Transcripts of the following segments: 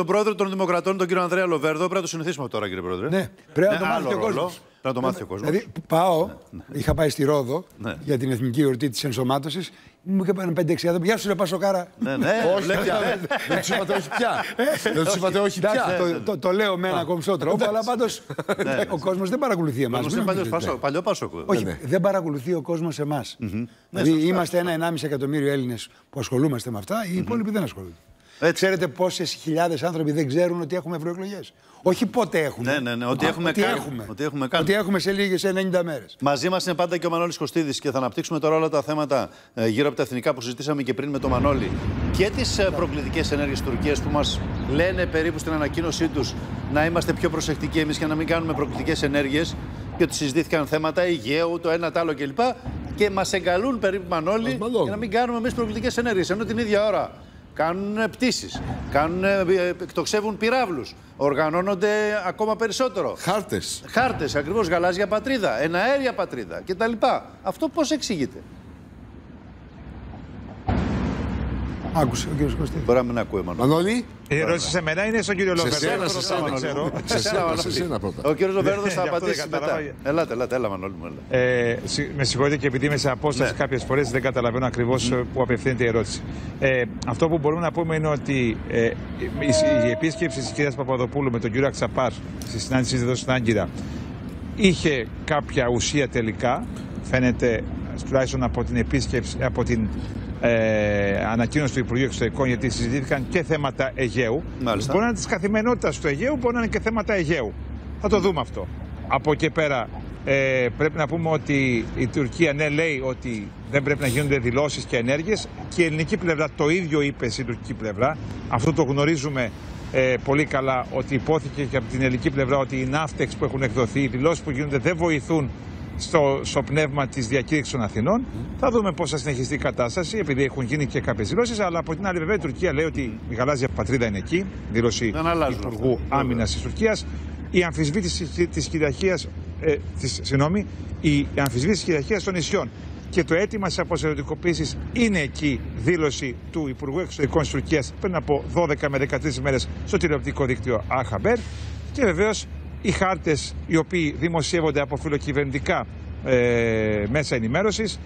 Τον πρόεδρο των Δημοκρατών, τον κύριο Ανδρέα Λοβέρδο, πρέπει να το συνηθίσουμε τώρα, κύριε Πρόεδρε. Ναι, πρέπει να το μάθει ο κόσμος. Πρέπει να το μάθει ο κόσμος. Δηλαδή, είχα πάει στη Ρόδο για την εθνική εορτή της ενσωμάτωσης. Μου είχε πάει 5-6 άτομα. Γεια σου, ρε Πασοκάρα. Ναι, όχι πια. Δεν του είπατε όχι πια. Δεν του είπατε όχι πια. Το λέω με ένα κομψό τρόπο, αλλά πάντως ο κόσμος δεν παρακολουθεί εμάς. Παλιό Πασόκο. Όχι, δεν παρακολουθεί ο κόσμος εμάς. Δηλαδή, είμαστε 1,5 εκατομμύριο Έλληνες που ασχολούμαστε με αυτά, οι υπόλοιποι δεν ασχολούνται. Ξέρετε πόσες χιλιάδες άνθρωποι δεν ξέρουν ότι έχουμε ευρωεκλογές? Όχι πότε έχουμε. Ναι, ότι έχουμε κάνει. Ότι έχουμε σε λίγες 90 μέρες. Μαζί μας είναι πάντα και ο Μανώλης Κωστίδης και θα αναπτύξουμε τώρα όλα τα θέματα γύρω από τα εθνικά που συζητήσαμε και πριν με τον Μανώλη και τις προκλητικές ενέργειες της Τουρκίας που μας λένε περίπου στην ανακοίνωσή τους να είμαστε πιο προσεκτικοί εμείς και να μην κάνουμε προκλητικές ενέργειες. Και ότι συζητήθηκαν θέματα Αιγαίου, το ένα, το άλλο κλπ. Και μας εγκαλούν περίπου, Μανώλη, για να μην κάνουμε εμείς προκλητικές ενέργειες. Ενώ την ίδια ώρα κάνουν πτήσεις, εκτοξεύουν πυράβλους, οργανώνονται ακόμα περισσότερο. Χάρτες, ακριβώς, γαλάζια πατρίδα, εναέρια πατρίδα κτλ. Αυτό πώς εξηγείται? Άκουσε ο κύριος Κωστίδης. Μπορεί να μην ακούει, Μανώλη. Η ερώτηση σε μένα είναι στον κύριο Λοβέρδο. Σε σένα πρώτα. Ο κύριος Λοβέρδος θα απαντήσει μετά. Έλα, Μανώλη μου. Με συγχωρείτε και επειδή είμαι σε απόσταση κάποιες φορές δεν καταλαβαίνω ακριβώς που απευθύνεται η ερώτηση. Αυτό που μπορούμε να πούμε είναι ότι η επίσκεψη της κυρίας Παπαδοπούλου με τον κύριο Αξαπάρ στη συνάντησή εδώ στην Άγκυρα είχε κάποια ουσία τελικά. Φαίνεται τουλάχιστον από την επίσκεψη, από την ανακοίνωση του Υπουργείου Εξωτερικών, γιατί συζητήθηκαν και θέματα Αιγαίου. Μάλιστα. Μπορεί να είναι της καθημερινότητας του Αιγαίου, μπορεί να είναι και θέματα Αιγαίου. Θα το δούμε αυτό. Από εκεί πέρα πρέπει να πούμε ότι η Τουρκία λέει ότι δεν πρέπει να γίνονται δηλώσεις και ενέργειες και η ελληνική πλευρά το ίδιο είπε στην τουρκική πλευρά. Αυτό το γνωρίζουμε πολύ καλά, ότι υπόθηκε και από την ελληνική πλευρά ότι οι ναύτεξ που έχουν εκδοθεί, οι δηλώσεις που γίνονται δεν βοηθούν στο πνεύμα της διακήρυξης των Αθηνών. Θα δούμε πώς θα συνεχιστεί η κατάσταση, επειδή έχουν γίνει και κάποιες δηλώσεις. Αλλά από την άλλη, βέβαια, η Τουρκία λέει ότι η γαλάζια πατρίδα είναι εκεί. Δήλωση Υπουργού Άμυνας της Τουρκίας. Η αμφισβήτηση της κυριαρχίας, η αμφισβήτηση της κυριαρχίας των νησιών και το αίτημα της αποστρατιωτικοποίησης είναι εκεί. Δήλωση του Υπουργού Εξωτερικών της Τουρκίας πριν από 12 με 13 μέρες στο τηλεοπτικό δίκτυο Al-Haber. Και βεβαίως οι χάρτες οι οποίοι δημοσιεύονται από φιλοκυβερνητικά μέσα ενημέρωσης,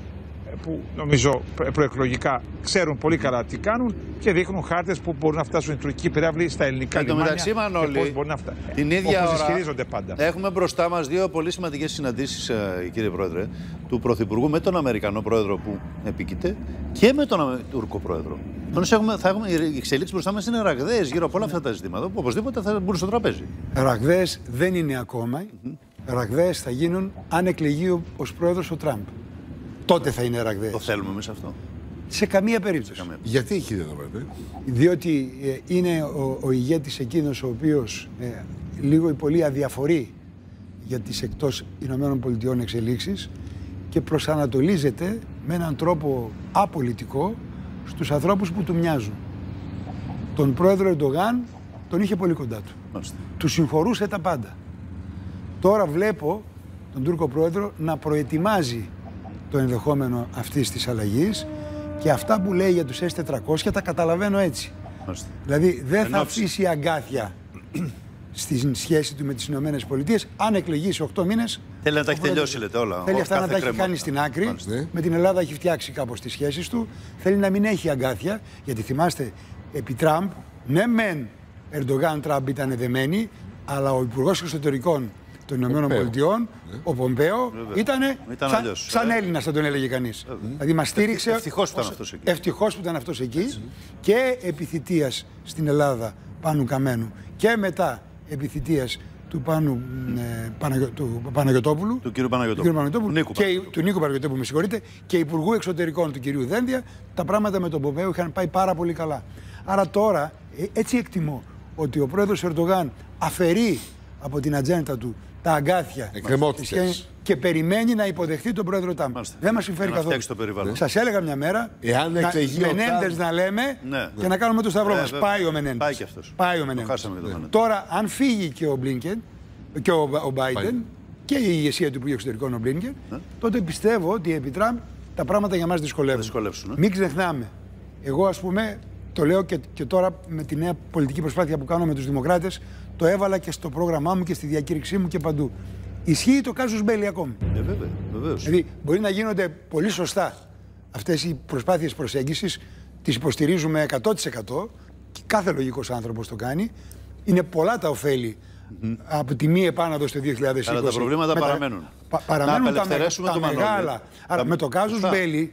που νομίζω προεκλογικά ξέρουν πολύ καλά τι κάνουν και δείχνουν χάρτες που μπορούν να φτάσουν οι τουρκικοί πυράβλοι στα ελληνικά λιμάνια και πώς μπορούν να φτάσουν. Την ίδια ώρα ισχυρίζονται πάντα. Έχουμε μπροστά μας δύο πολύ σημαντικές συναντήσεις, κύριε Πρόεδρε, του Πρωθυπουργού με τον Αμερικανό Πρόεδρο που επίκειται και με τον Τούρκο Πρόεδρο. Οι εξελίξεις μπροστά μας είναι ραγδαίες γύρω από όλα αυτά τα ζητήματα που οπωσδήποτε θα μπουν στο τραπέζι. Ραγδαίες δεν είναι ακόμα. Ραγδαίες θα γίνουν αν εκλεγεί ως πρόεδρος ο Τραμπ. Τότε θα είναι ραγδαίες. Το θέλουμε εμείς αυτό? Σε καμία περίπτωση. Γιατί, κύριε Λοβέρδο? Διότι είναι ο ηγέτης εκείνος ο οποίος λίγο ή πολύ αδιαφορεί για τις εκτός Ηνωμένων Πολιτειών εξελίξεις και προσανατολίζεται με έναν τρόπο απολιτικό στους ανθρώπους που του μοιάζουν. Τον πρόεδρο Ερντογάν τον είχε πολύ κοντά του. Μάλιστα. Του συγχωρούσε τα πάντα. Τώρα βλέπω τον Τούρκο πρόεδρο να προετοιμάζει το ενδεχόμενο αυτής της αλλαγής και αυτά που λέει για τους S-400 τα καταλαβαίνω έτσι. Μάλιστα. Δηλαδή δεν θα αφήσει αγκάθια στη σχέση του με τις Ηνωμένες Πολιτείες. Αν εκλεγεί σε 8 μήνες... Θέλει να τα έχει τελειώσει, λέτε, όλα. Θέλει αυτά να τα έχει κάνει στην άκρη. Μάλιστα. Με την Ελλάδα έχει φτιάξει κάπως τις σχέσεις του. Θέλει να μην έχει αγκάθια, γιατί θυμάστε, επί Τραμπ, ναι μεν Ερντογάν Τραμπ ήταν δεμένοι, αλλά ο Υπουργός Εξωτερικών των Ηνωμένων Πολιτειών, ο Πομπέο, ήταν σαν Έλληνας, θα τον έλεγε κανείς. Δηλαδή μας στήριξε. Ευτυχώς που ήταν αυτός εκεί. Και επιθυτείας στην Ελλάδα Πάνου Καμένου. Και μετά επιθυτείας του Παναγιωτόπουλου. Του κύριου Παναγιωτόπουλου. Του Νίκου Παναγιωτόπουλου, με συγχωρείτε. Και Υπουργού Εξωτερικών του κυρίου Δένδια. Τα πράγματα με τον Πομπέο είχαν πάει πάρα πολύ καλά. Άρα τώρα, έτσι εκτιμώ ότι ο πρόεδρος Ερντογάν αφαιρεί από την ατζέντα του τα αγκάθια και περιμένει να υποδεχθεί τον πρόεδρο Τραμπ. Δεν μας συμφέρει καθόλου. Σας έλεγα μια μέρα Μενέντες να λέμε και να κάνουμε το σταυρό μας. Πάει ο Μενέντες. Πάει ο Μενέντες. Τώρα, αν φύγει και ο Μπλίνκεν και ο Μπάιντεν και η ηγεσία του Υπουργείου Εξωτερικών ο Μπλίνκεν, τότε πιστεύω ότι επί Τραμπ τα πράγματα για μας δυσκολεύουν. Μην ξεχνάμε. Εγώ, ας πούμε, το λέω και τώρα με τη νέα πολιτική προσπάθεια που κάνω με τους Δημοκράτες, το έβαλα και στο πρόγραμμά μου και στη διακήρυξή μου και παντού. Ισχύει το casus belli ακόμη. Βέβαια, βεβαίως. Δηλαδή, μπορεί να γίνονται πολύ σωστά αυτές οι προσπάθειες προσέγγισης, τις υποστηρίζουμε 100% και κάθε λογικός άνθρωπος το κάνει. Είναι πολλά τα ωφέλη από τη μη επάνωδο στο 2020. Αλλά τα προβλήματα παραμένουν. Παραμένουν τα Μανώλη. μεγάλα. Άρα με το casus belli,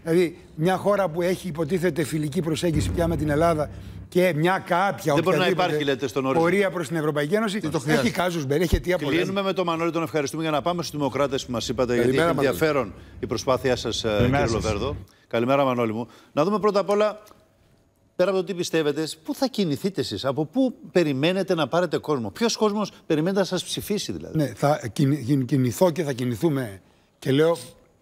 δηλαδή μια χώρα που έχει υποτίθεται φιλική προσέγγιση πια με την Ελλάδα και μια κάποια δεν μπορεί να υπάρχει, λέτε, στον ορίζοντα, πορεία προς την Ευρωπαϊκή Ένωση, έχει casus belli, έχει αιτία πολλές. Κλείνουμε με τον Μανώλη, τον ευχαριστούμε, για να πάμε στους Δημοκράτες που μας είπατε, γιατί έχει ενδιαφέρον η προσπάθειά σας, κύριε Λοβέρδο. Καλημέρα, Μανώλη μου. Να δούμε πρώτα απ' όλα, πέρα από το τι πιστεύετε, πού θα κινηθείτε εσείς, από πού περιμένετε να πάρετε κόσμο, ποιος κόσμος περιμένετε να σας ψηφίσει δηλαδή. Ναι, θα κινηθώ και θα κινηθούμε. Και λέω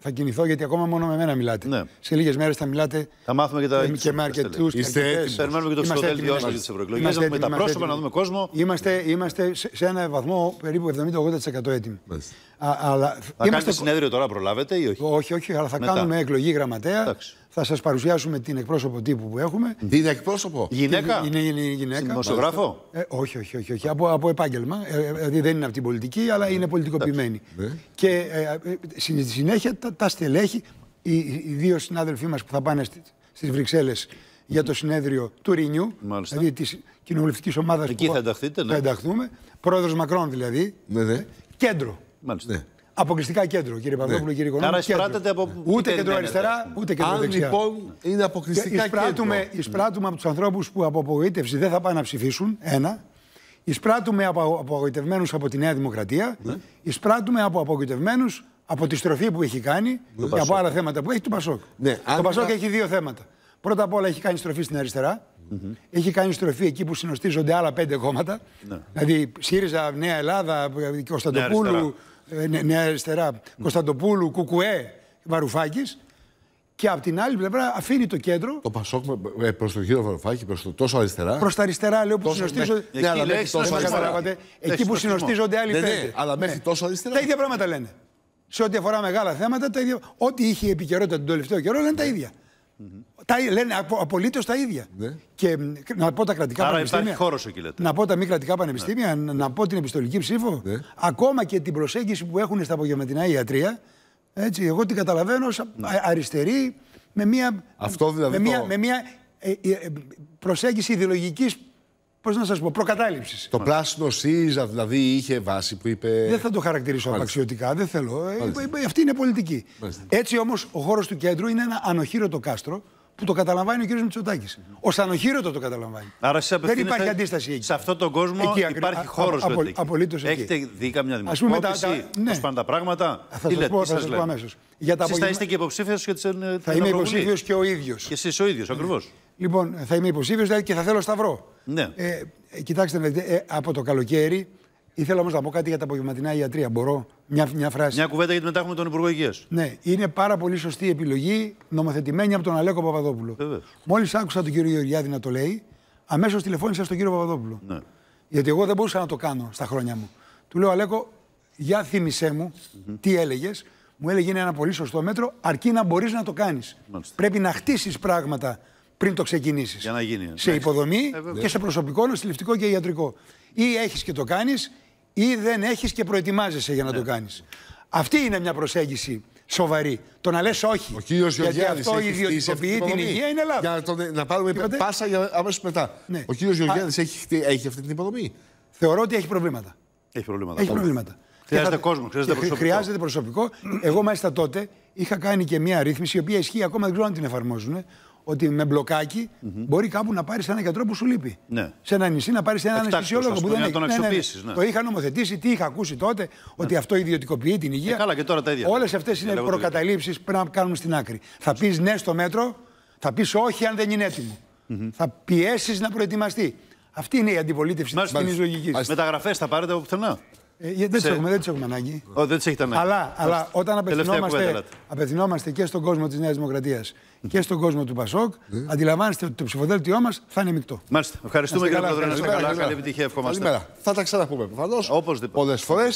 θα κινηθώ γιατί ακόμα μόνο με μένα μιλάτε. Ναι. Σε λίγες μέρες θα μιλάτε. Θα μάθουμε και τα και με αρκετούς. Περιμένουμε και το ψηφοδέλτιό σας για τις ευρωεκλογές. Έχουμε τα πρόσωπα, να δούμε κόσμο. Είμαστε σε ένα βαθμό περίπου 70-80% έτοιμοι. Θα κάνετε συνέδριο τώρα, προλάβετε ή όχι? Όχι, αλλά θα κάνουμε εκλογή γραμματέα. Θα σας παρουσιάσουμε την εκπρόσωπο τύπου που έχουμε. Είναι εκπρόσωπο. Γυναίκα. Είναι γυναίκα. Δημοσιογράφο. Όχι. Από επάγγελμα. Δηλαδή δεν είναι από την πολιτική, αλλά είναι πολιτικοποιημένη. Και στη συνέχεια τα στελέχη, οι δύο συνάδελφοί μας που θα πάνε στις Βρυξέλλες για το συνέδριο του Ρινιού, δηλαδή της κοινοβουλευτικής ομάδας εκεί που θα ενταχθούμε. Πρόεδρος Μακρόν δηλαδή. Κέντρο. Μάλιστα. Αποκλειστικά κέντρο, κύριε Παπαδόπουλο, κύριε Οικονόμου. Άρα εισπράττετε από. Ούτε κέντρο αριστερά, ούτε κέντρο δεξιά. Λοιπόν, είναι αποκλειστικά κέντρο. Εισπράττουμε από τους ανθρώπους που από απογοήτευση δεν θα πάνε να ψηφίσουν. Ένα. Εισπράττουμε από απογοητευμένους από τη Νέα Δημοκρατία. Εισπράττουμε από απογοητευμένους από τη στροφή που έχει κάνει και από άλλα θέματα που έχει του Πασόκ. Το Πασόκ έχει δύο θέματα. Πρώτα απ' όλα έχει κάνει στροφή στην αριστερά. Έχει κάνει στροφή εκεί που συνοστίζονται άλλα 5 κόμματα. Δηλαδή ΣΥΡΙΖΑ, Νέα Ελλάδα, Κωνσταντοπούλου. Νέα Αριστερά, Κωνσταντοπούλου, Κουκουέ, Βαρουφάκης. Και από την άλλη πλευρά αφήνει το κέντρο. Το Πασόκ προς τον κύριο Βαρουφάκη, προς το τόσο αριστερά. Προς τα αριστερά, λέω, που συνοστίζονται. Ναι, αλλά μέχρι τόσο αριστερά. Εκεί που συνοστίζονται άλλοι 5. Αλλά μέχρι τόσο αριστερά. Τα ίδια πράγματα λένε. Σε ό,τι αφορά μεγάλα θέματα, ό,τι είχε επικαιρότητα τον τελευταίο καιρό λένε τα ίδια. Λένε απολύτως τα ίδια. Και να πω τα κρατικά πανεπιστήμια. Άρα υπάρχει χώρος εκεί, λέτε. Να πω τα μη κρατικά πανεπιστήμια, να πω την επιστολική ψήφο. Ακόμα και την προσέγγιση που έχουν στα απογευματινά ιατρία. Έτσι, εγώ την καταλαβαίνω αριστερή με μια, με μια προσέγγιση ιδεολογικής, πώς να σας πω, προκατάληψης. Το πράσινο ΣΥΡΙΖΑ δηλαδή είχε βάση που είπε. Δεν θα το χαρακτηρίσω απαξιωτικά, δεν θέλω. Αυτή είναι πολιτική. Έτσι όμως ο χώρος του κέντρου είναι ένα ανοχήρωτο κάστρο που το καταλαμβάνει ο κ. Μητσοτάκης. Ως ανοχήρωτο το καταλαμβάνει. Άρα δεν υπάρχει αντίσταση εκεί. Σε αυτόν τον κόσμο εκεί, υπάρχει χώρος. Απολύτως εκεί. Έχετε δει καμιά δημοσκόπηση, πώς πάνε τα πράγματα? Θα σας πω αμέσως. Εσείς θα είστε και υποψήφιος για τις ευρωβουλίες? Θα είμαι υποψήφιος και ο ίδιος. Και εσείς ο ίδιος, ακριβώς. Λοιπόν, θα είμαι υποψήφιος και θα θέλω σταυρό. Ναι. Κοιτάξτε, από το καλοκαίρι ήθελα όμως να πω κάτι για τα απογευματινά ιατρία. Μπορώ μια φράση? Μια κουβέντα, γιατί μετά έχουμε τον Υπουργό Υγείας. Ναι, είναι πάρα πολύ σωστή επιλογή, νομοθετημένη από τον Αλέκο Παπαδόπουλο. Μόλις άκουσα τον κύριο Γεωργιάδη να το λέει, αμέσως τηλεφώνησα στον κύριο Παπαδόπουλο. Ναι. Γιατί εγώ δεν μπορούσα να το κάνω στα χρόνια μου. Του λέω, Αλέκο, για θύμισέ μου τι έλεγες. Μου έλεγε είναι ένα πολύ σωστό μέτρο, αρκεί να μπορείς να το κάνεις. Πρέπει να χτίσεις πράγματα πριν το ξεκινήσεις. Για να γίνει. Σε υποδομή και σε προσωπικό, νοσηλευτικό και ιατρικό. Ή έχεις και το κάνεις, ή δεν έχεις και προετοιμάζεσαι για να το κάνεις. Αυτή είναι μια προσέγγιση σοβαρή. Το να λες όχι. Ο κύριος Γεωργιάδης αυτό ιδιωτικοποιεί την υγεία είναι λάθος. Για να πάρουμε πάσα για αμέσως μετά. Ναι. Ο κύριος Γεωργιάδης έχει αυτή την υποδομή? Θεωρώ ότι έχει προβλήματα. Έχει προβλήματα. Χρειάζεται κόσμο, χρειάζεται προσωπικό. Χρειάζεται προσωπικό. Εγώ μάλιστα τότε είχα κάνει και μια ρύθμιση, η οποία ισχύει ακόμα, δεν ξέρω αν την εφαρμόζουν. Ότι με μπλοκάκι μπορεί κάπου να πάρει έναν γιατρό που σου λείπει. Ναι. Σε ένα νησί να πάρει έναν αναισθησιολόγο που δεν έχει. Ναι. Το είχα νομοθετήσει, τι είχα ακούσει τότε, ότι αυτό ιδιωτικοποιεί την υγεία. Καλά, και τώρα τα ίδια. Όλες αυτές είναι προκαταλήψεις που πρέπει να κάνουμε στην άκρη. Θα πεις ναι στο μέτρο, θα πεις όχι αν δεν είναι έτοιμο. Θα πιέσεις να προετοιμαστεί. Αυτή είναι η αντιπολίτευση της κοινής λογικής. Μεταγραφές θα πάρετε από πουθενά? Δεν τις έχουμε ανάγκη. Δεν τις έχετε ανάγκη. Αλλά όταν απευθυνόμαστε και στον κόσμο της Νέας Δημοκρατίας και στον κόσμο του Πασόκ, αντιλαμβάνεστε ότι το ψηφοδέλτιό μας θα είναι μεικτό. Μάλιστα. Ευχαριστούμε, κύριε Παπαδόπουλο. Καλή επιτυχία, ευχόμαστε. Θα τα ξαναπούμε προφανώς. Οπωσδήποτε. Πολλές φορές.